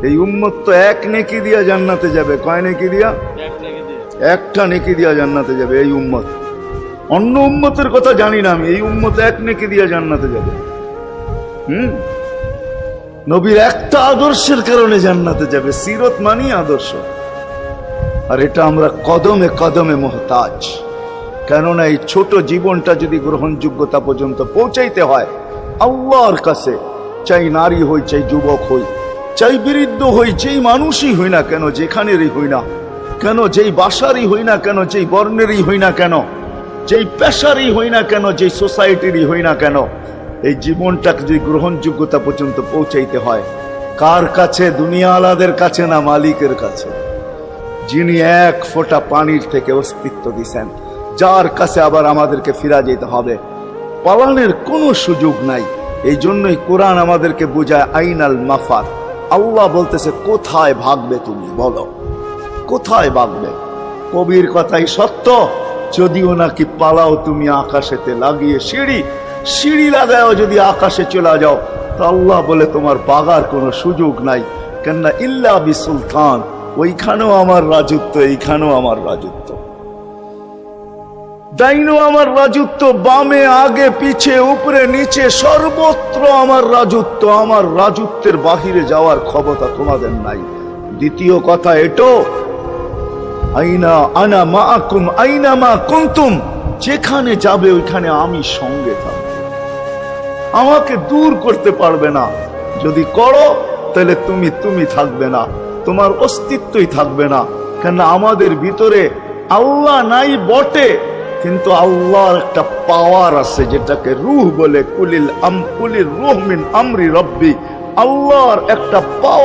এই উম্মত তো এক নেকি দিয়া জান্নাতে যাবে। কয় নেকি দিয়া? একটা নেকি দিয়া জান্নাতে যাবে এই উম্মত। অন্য উম্মতের কথা জানি না আমি, এই উম্মত এক নেকি দিয়া জান্নাতে যাবে। নবীর একটা আদর্শের কারণে জান্নাতে যাবে। সিরত মানি আদর্শ। আর এটা আমরা কদমে কদমে মুহতাজ। কেননা এই ছোট জীবনটা যদি গ্রহণযোগ্যতা পর্যন্ত পৌঁছাইতে হয় আল্লাহর কাছে, চাই নারী হই, চাই যুবক হই, চাই বৃদ্ধ হই, যেই মানুষই হই না কেন, যেখানেরই হই না কেন, যেই বাসারই হই না কেন, যেই বর্ণেরই হই না কেন, যেই পেশারই হই না কেন, যেই সোসাইটিরই হই না কেন, এই জীবনটাকে যদি গ্রহণযোগ্যতা পর্যন্ত পৌঁছাইতে হয় কার কাছে? দুনিয়াওয়ালাদের কাছে না, মালিকের কাছে, যিনি এক ফোঁটা পানির থেকে অস্তিত্ব দিছেন, যার কাছে আবার আমাদেরকে ফিরা যেতে হবে। পালানোর কোনো সুযোগ নাই। এই জন্যই কোরআন আমাদেরকে বোঝায় আইনাল মাফার। আল্লাহ বলতেছে কোথায় ভাগবে তুমি, বলো কোথায় ভাগবে? কবির কথাই সত্য, যদিও নাকি পালাও তুমি আকাশেতে লাগিয়ে সিঁড়ি লাগাও, যদি আকাশে চলে যাও তা আল্লাহ বলে তোমার বাগার কোনো সুযোগ নাই। কেননা ইল্লা বিসুলতান, ওইখানেও আমার রাজত্ব, এইখানেও আমার রাজত্ব, ডাইনো আমার রাজত্ব, বামে আগে পিছে উপরে নিচে সর্বত্র আমার রাজত্ব। আমার রাজত্বের বাহিরে যাওয়ার ক্ষমতা তোমাদের নাই। দ্বিতীয় কথা এটো, আইনা আনা মাআকুম আইনা মা কুনতুম, যেখানে যাবে ওইখানে আমি সঙ্গে থাকব, আমাকে দূর করতে পারবে না। যদি করো তাহলে তুমি থাকবে না, তোমার অস্তিত্বই থাকবে না। কেন আমাদের ভিতরে আল্লাহ নাই বটে, কিন্তু আল্লাহর একটা পাওয়ার আছে যেটাকে রূহ বলে। কুলির রূহ মিন আমরি রব্বি, আল্লাহর একটা পাওয়ার